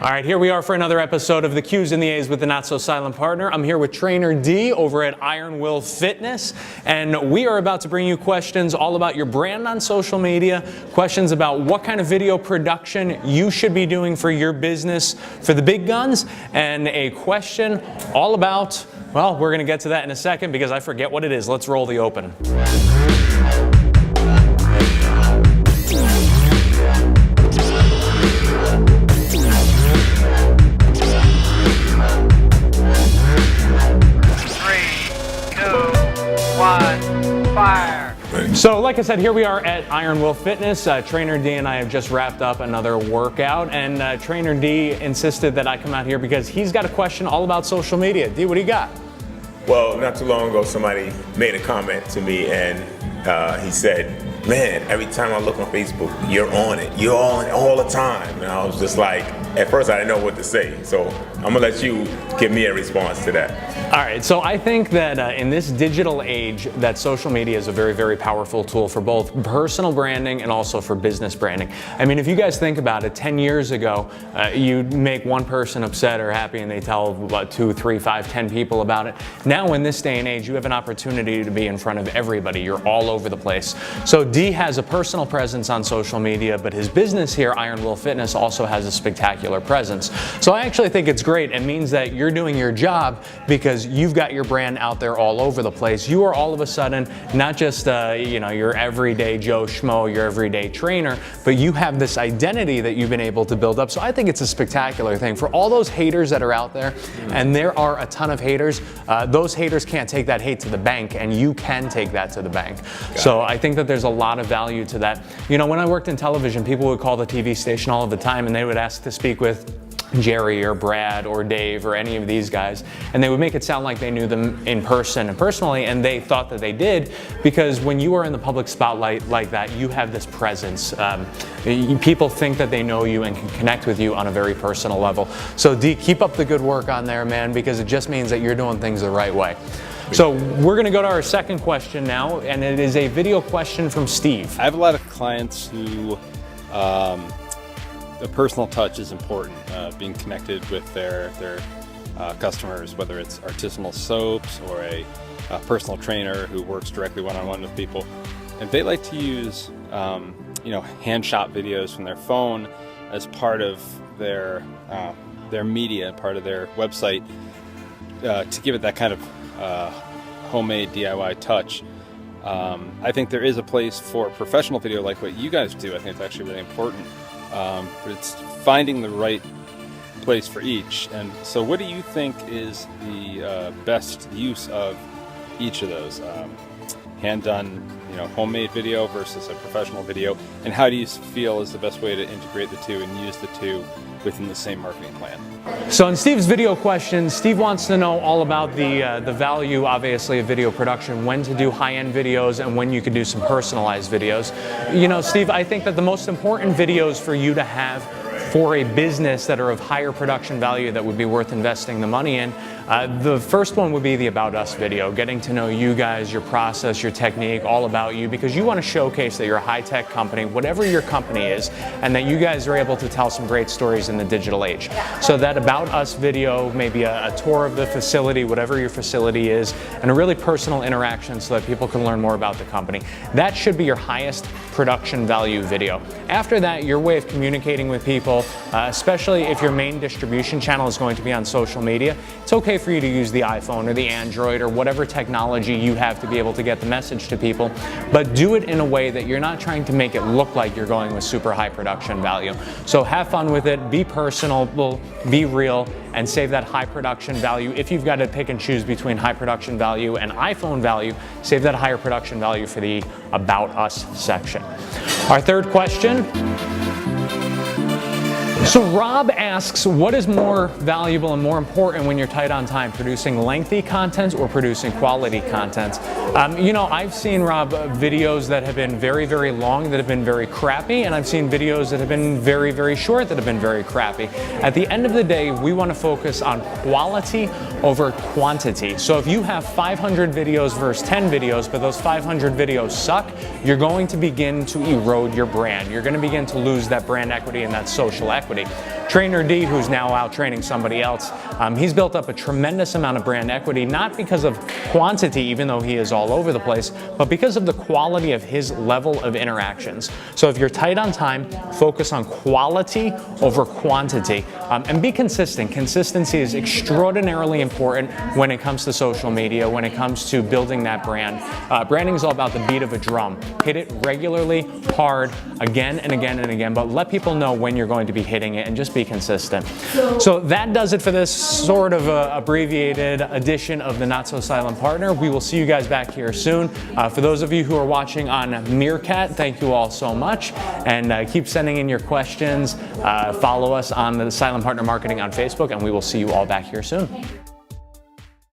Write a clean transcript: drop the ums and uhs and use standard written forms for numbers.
All right, here we are for another episode of the Q's and the A's with the Not So Silent Partner. I'm here with Trainer D over at Iron Will Fitness, and we are about to bring you questions all about your brand on social media, questions about what kind of video production you should be doing for your business for the big guns, and a question all about, well, we're going to get to that in a second because I forget what it is. Let's roll the open. Fire. So like I said, here we are at Iron Will Fitness. Trainer D and I have just wrapped up another workout, and Trainer D insisted that I come out here because he's got a question all about social media. D, what do you got? Well, not too long ago, somebody made a comment to me, and he said, man, every time I look on Facebook, you're on it. You're on it all the time. And I was just like, at first I didn't know what to say. So I'm gonna let you give me a response to that. All right, so I think that in this digital age, that social media is a very, very powerful tool for both personal branding and also for business branding. I mean, if you guys think about it, 10 years ago, you'd make one person upset or happy and they tell what, 2, 3, 5, 10 people about it. Now in this day and age, you have an opportunity to be in front of everybody. You're all over the place. So D has a personal presence on social media, but his business here, Iron Will Fitness, also has a spectacular presence. So I actually think it's great. It means that you're doing your job because you've got your brand out there all over the place. You are all of a sudden not just your everyday Joe Schmo, your everyday trainer, but you have this identity that you've been able to build up. So I think it's a spectacular thing for all those haters that are out there, and there are a ton of haters. Those haters can't take that hate to the bank, and you can take that to the bank. So I think that there's a lot of value to that. You know, when I worked in television, people would call the TV station all of the time, and they would ask to speak with Jerry or Brad or Dave or any of these guys, and they would make it sound like they knew them in person and personally, and they thought that they did, because when you are in the public spotlight like that, you have this presence. People think that they know you and can connect with you on a very personal level. So D, keep up the good work on there, man, because it just means that you're doing things the right way. So we're going to go to our second question now, and it is a video question from Steve. I have a lot of clients who the personal touch is important, being connected with their customers, whether it's artisanal soaps or a personal trainer who works directly one-on-one with people. And they like to use hand shot videos from their phone as part of their media, part of their website, to give it that kind of homemade DIY touch. I think there is a place for professional video like what you guys do. I think it's actually really important. But it's finding the right place for each. And so what do you think is the best use of each of those? Hand done, homemade video versus a professional video, and how do you feel is the best way to integrate the two and use the two within the same marketing plan? So in Steve's video question, Steve wants to know all about the value, obviously, of video production, when to do high-end videos and when you can do some personalized videos. You know, Steve, I think that the most important videos for you to have for a business that are of higher production value that would be worth investing the money in, the first one would be the About Us video, getting to know you guys, your process, your technique, all about you, because you want to showcase that you're a high-tech company, whatever your company is, and that you guys are able to tell some great stories in the digital age. So that About Us video, maybe a tour of the facility, whatever your facility is, and a really personal interaction so that people can learn more about the company. That should be your highest production value video. After that, your way of communicating with people, especially if your main distribution channel is going to be on social media, it's okay for you to use the iPhone or the Android or whatever technology you have to be able to get the message to people, but do it in a way that you're not trying to make it look like you're going with super high production value. So have fun with it, be personal, be real, and save that high production value. If you've got to pick and choose between high production value and iPhone value, save that higher production value for the About Us section. Our third question. So Rob asks, what is more valuable and more important when you're tight on time, producing lengthy content or producing quality content? I've seen, Rob, videos that have been very, very long that have been very crappy, and I've seen videos that have been very, very short that have been very crappy. At the end of the day, we want to focus on quality over quantity. So if you have 500 videos versus 10 videos, but those 500 videos suck, you're going to begin to erode your brand. You're going to begin to lose that brand equity and that social equity. Trainer D, who's now out training somebody else, he's built up a tremendous amount of brand equity, not because of quantity, even though he is all over the place, but because of the quality of his level of interactions. So if you're tight on time, focus on quality over quantity, and be consistent. Consistency is extraordinarily important when it comes to social media, when it comes to building that brand. Branding is all about the beat of a drum. Hit it regularly, hard, again and again and again, but let people know when you're going to be hitting it and just be consistent. So that does it for this sort of abbreviated edition of the Not So Silent Partner. We will see you guys back here soon. For those of you who are watching on Meerkat, thank you all so much, and keep sending in your questions. Follow us on the Silent Partner Marketing on Facebook, and we will see you all back here soon.